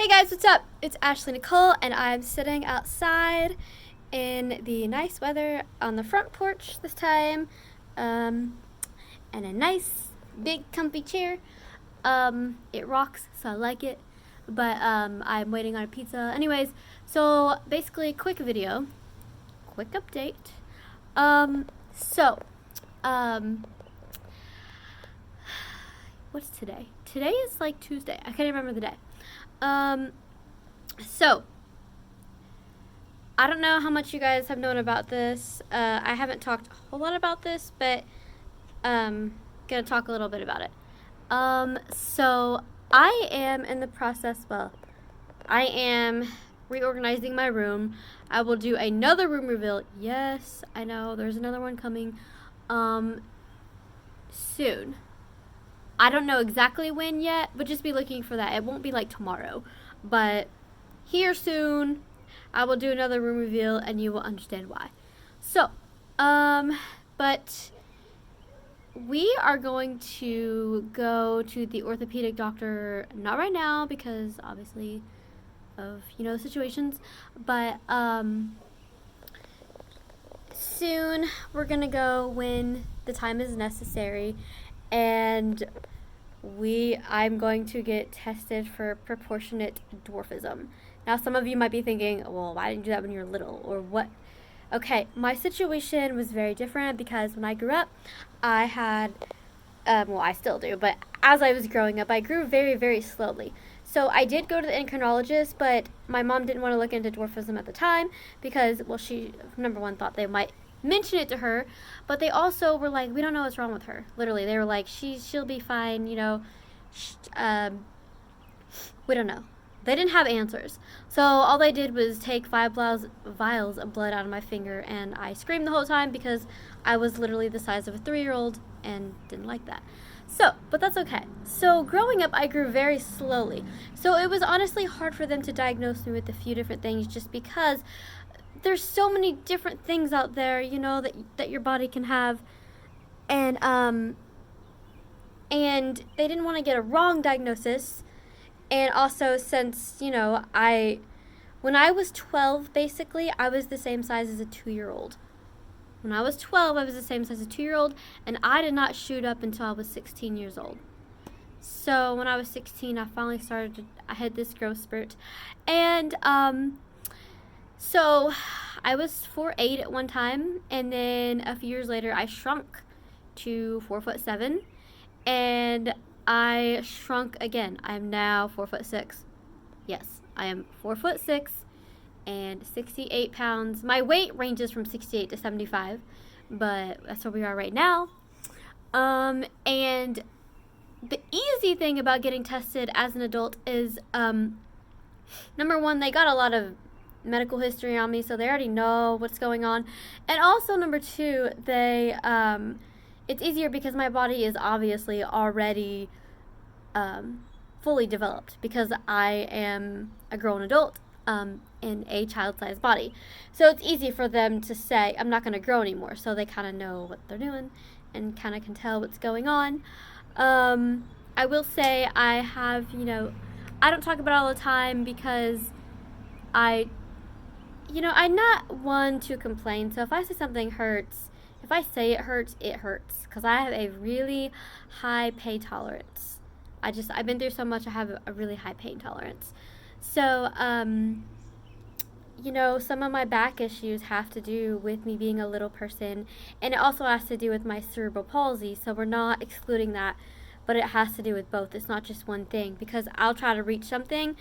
Hey guys, what's up? It's Ashley Nicole, and I'm sitting outside in the nice weather on the front porch this time, and a nice big comfy chair. It rocks, so I like it. But I'm waiting on a pizza. Anyways, so basically, quick video, quick update. So, um, what's today? Today is like Tuesday. I can't remember the day. Um, so, I don't know how much you guys have known about this. I haven't talked a whole lot about this, but gonna talk a little bit about it. So I am in the process. Well, I am reorganizing my room. I will do another room reveal. Yes, I know there's another one coming. Soon. I don't know exactly when yet, but just be looking for that. It won't be like tomorrow, but here soon. I will do another room reveal, and you will understand why. So, but we are going to go to the orthopedic doctor, not right now because obviously of, situations, but soon we're going to go when the time is necessary, and I'm going to get tested for proportionate dwarfism. Now, some of you might be thinking, well, why didn't you do that when you were little, or what? Okay, my situation was very different because when I grew up, I had, I still do, but as I was growing up, I grew very, very slowly. So I did go to the endocrinologist, but my mom didn't want to look into dwarfism at the time because, well, she, number one, thought they might mention it to her, but they also were like, we don't know what's wrong with her. Literally, they were like, she'll be fine, we don't know. They didn't have answers. So all they did was take 5 vials of blood out of my finger, and I screamed the whole time because I was literally the size of a 3-year-old and didn't like that. So, but that's okay. So growing up, I grew very slowly. So it was honestly hard for them to diagnose me with a few different things just because there's so many different things out there, that your body can have. And they didn't want to get a wrong diagnosis. And also, since, when I was 12, basically, I was the same size as a 2-year-old. When I was 12, I was the same size as a 2-year-old, and I did not shoot up until I was 16 years old. So when I was 16, I finally I had this growth spurt. And, so I was 4'8" at one time, and then a few years later, I shrunk to 4'7", and I shrunk again. I'm now 4'6". Yes, I am 4'6" and 68 pounds. My weight ranges from 68 to 75, but that's where we are right now. And the easy thing about getting tested as an adult is, number one, they got a lot of medical history on me, so they already know what's going on. And also, number two, it's easier because my body is obviously already fully developed because I am a grown adult in a child-sized body. So it's easy for them to say, I'm not going to grow anymore. So they kind of know what they're doing and kind of can tell what's going on. I will say I have, I don't talk about it all the time because I'm not one to complain. So if I say something hurts, if I say it hurts, it hurts. Because I have a really high pain tolerance. I've been through so much, I have a really high pain tolerance. So, some of my back issues have to do with me being a little person. And it also has to do with my cerebral palsy. So we're not excluding that. But it has to do with both. It's not just one thing. Because I'll try to reach something,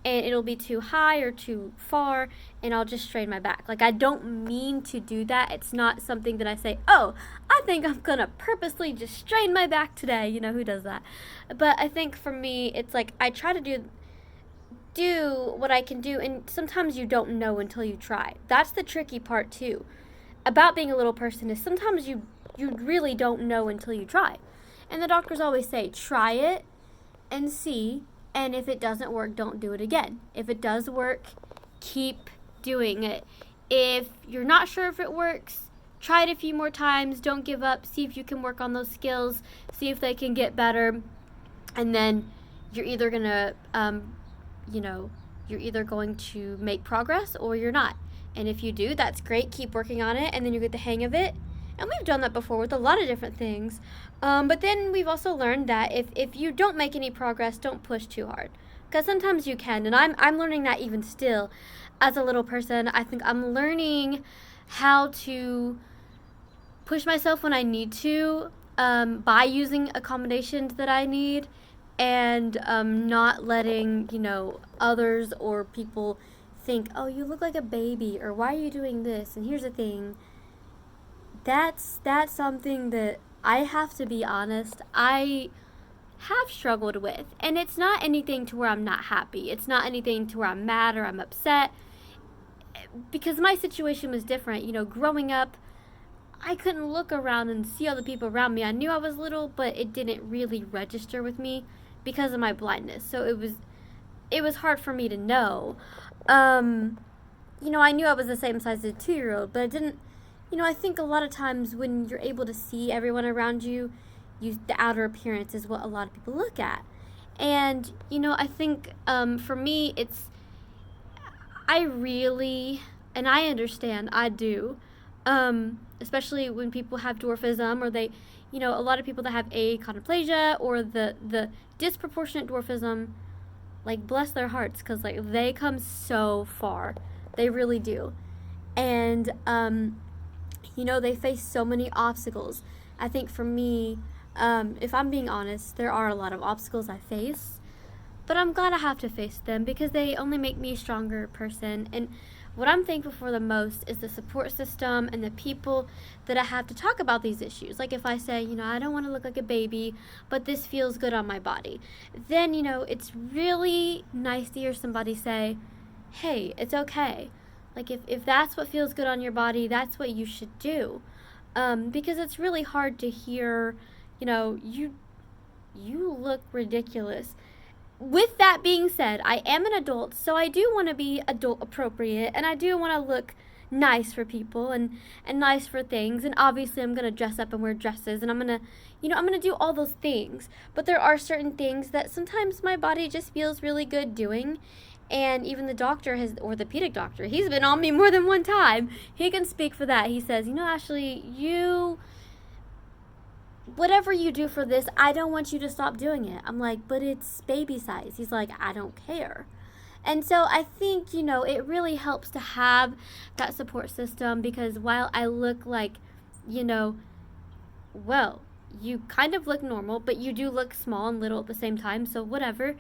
and it'll be too high or too far, and I'll just strain my back. Like, I don't mean to do that. It's not something that I say, oh, I think I'm going to purposely just strain my back today. Who does that? But I think for me, it's like I try to do what I can do, and sometimes you don't know until you try. That's the tricky part, too, about being a little person is sometimes you really don't know until you try. And the doctors always say, try it and see. And if it doesn't work, don't do it again. If it does work, keep doing it. If you're not sure if it works, try it a few more times. Don't give up. See if you can work on those skills. See if they can get better. And then you're either going to you know, you're either going to make progress or you're not. And if you do, that's great. Keep working on it, and then you get the hang of it. And we've done that before with a lot of different things. But then we've also learned that if you don't make any progress, don't push too hard. Because sometimes you can. And I'm learning that even still. As a little person, I think I'm learning how to push myself when I need to, by using accommodations that I need, and not letting, others or people think, oh, you look like a baby, or why are you doing this? And here's the thing, that's something that I have to be honest, I have struggled with. And it's not anything to where I'm not happy. It's not anything to where I'm mad or I'm upset. Because my situation was different. Growing up, I couldn't look around and see all the people around me. I knew I was little, but it didn't really register with me because of my blindness. So it was hard for me to know. I knew I was the same size as a 2-year-old, but I didn't, I think a lot of times when you're able to see everyone around you, the outer appearance is what a lot of people look at. And, I think for me, I really, and I understand, I do, especially when people have dwarfism, or they, a lot of people that have achondroplasia or the disproportionate dwarfism, like, bless their hearts, because, like, they come so far. They really do. And, they face so many obstacles. I think for me, if I'm being honest, there are a lot of obstacles I face, but I'm glad I have to face them because they only make me a stronger person. And what I'm thankful for the most is the support system and the people that I have to talk about these issues. Like if I say, I don't want to look like a baby, but this feels good on my body, then, it's really nice to hear somebody say, hey, it's okay. Like if that's what feels good on your body, that's what you should do. Because it's really hard to hear, you look ridiculous. With that being said, I am an adult, so I do want to be adult appropriate, and I do want to look nice for people and nice for things. And obviously I'm going to dress up and wear dresses, and I'm going to, I'm going to do all those things. But there are certain things that sometimes my body just feels really good doing. And even the doctor, orthopedic doctor, he's been on me more than one time. He can speak for that. He says, Ashley, whatever you do for this, I don't want you to stop doing it. I'm like, but it's baby size. He's like, I don't care. And so I think, it really helps to have that support system, because while I look like, well, you kind of look normal, but you do look small and little at the same time, so whatever.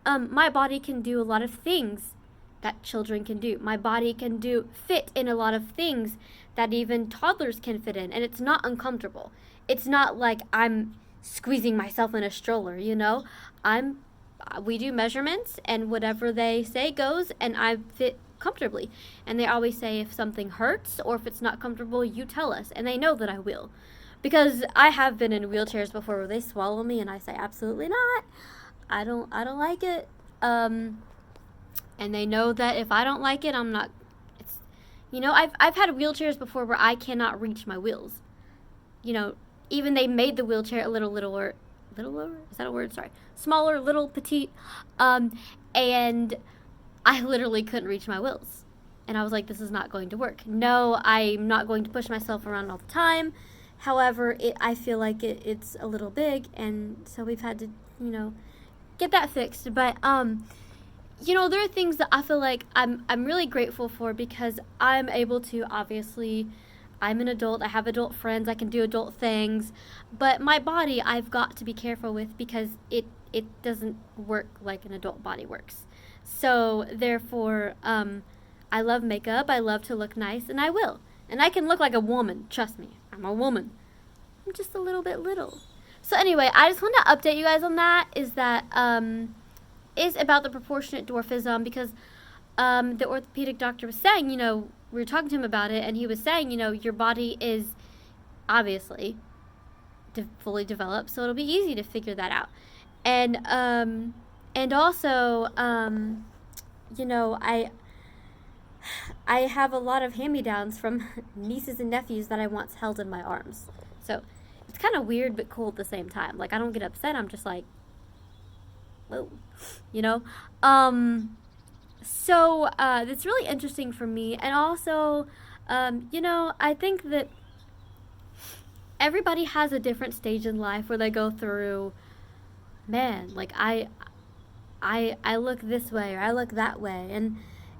My body can do a lot of things that children can do. My body can fit in a lot of things that even toddlers can fit in, and it's not uncomfortable. It's not like I'm squeezing myself in a stroller, we do measurements, and whatever they say goes, and I fit comfortably. And they always say if something hurts or if it's not comfortable, you tell us, and they know that I will. Because I have been in wheelchairs before where they swallow me and I say absolutely not. I don't like it. And they know that if I don't like it, I'm not, I've had wheelchairs before where I cannot reach my wheels. Even they made the wheelchair a little lower, is that a word? Sorry. Smaller, little, petite. And I literally couldn't reach my wheels. And I was like, this is not going to work. No, I'm not going to push myself around all the time. However, I feel like it's a little big, and so we've had to, get that fixed. But, there are things that I feel like I'm really grateful for, because I'm able to, obviously, I'm an adult, I have adult friends, I can do adult things, but my body I've got to be careful with, because it doesn't work like an adult body works. So therefore, I love makeup, I love to look nice, and I will. And I can look like a woman, trust me, I'm a woman. I'm just a little bit little. So anyway, I just want to update you guys on that, is about the proportionate dwarfism, because the orthopedic doctor was saying, we were talking to him about it, and he was saying, your body is obviously fully developed, so it'll be easy to figure that out. And also, I have a lot of hand-me-downs from nieces and nephews that I once held in my arms. So it's kind of weird but cool at the same time. Like, I don't get upset. I'm just like, whoa, you know. So it's really interesting for me, and also, I think that everybody has a different stage in life where they go through. Man, like I look this way or I look that way,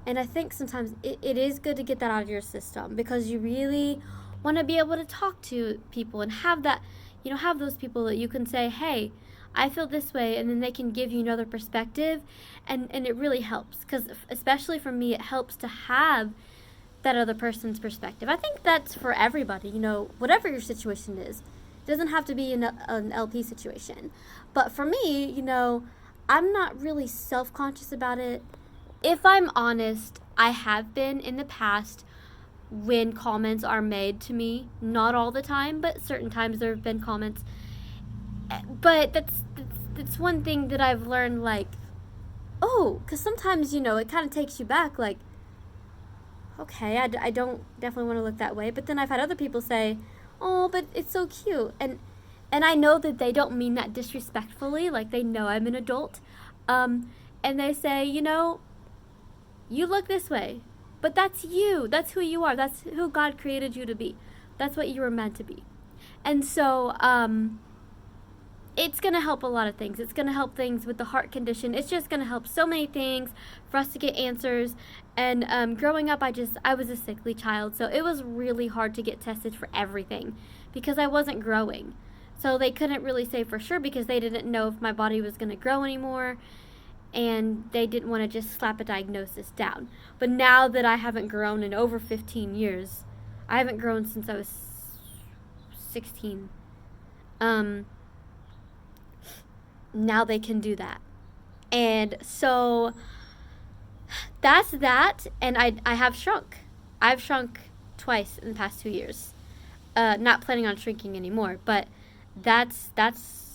and I think sometimes it is good to get that out of your system because you really want to be able to talk to people and have that, have those people that you can say, hey, I feel this way, and then they can give you another perspective, and it really helps because especially for me, it helps to have that other person's perspective. I think that's for everybody, whatever your situation is. It doesn't have to be an LP situation. But for me, I'm not really self conscious about it. If I'm honest, I have been in the past when comments are made to me. Not all the time, but certain times there have been comments. But that's one thing that I've learned, like, oh, because sometimes, it kind of takes you back, like, okay, I don't definitely want to look that way. But then I've had other people say, oh, but it's so cute. And I know that they don't mean that disrespectfully, like they know I'm an adult. And they say, you look this way, but that's you. That's who you are. That's who God created you to be. That's what you were meant to be. And so, it's going to help a lot of things. It's going to help things with the heart condition. It's just going to help so many things for us to get answers. And growing up, I was a sickly child, so it was really hard to get tested for everything because I wasn't growing. So they couldn't really say for sure because they didn't know if my body was going to grow anymore, and they didn't want to just slap a diagnosis down. But now that I haven't grown in over 15 years, I haven't grown since I was 16. Now they can do that. And so that's that. And I have shrunk. I've shrunk twice in the past 2 years. Not planning on shrinking anymore, but that's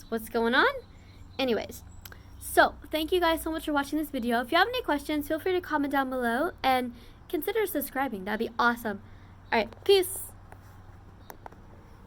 what's going on. Anyways, so thank you guys so much for watching this video. If you have any questions, feel free to comment down below and consider subscribing. That'd be awesome. All right, peace.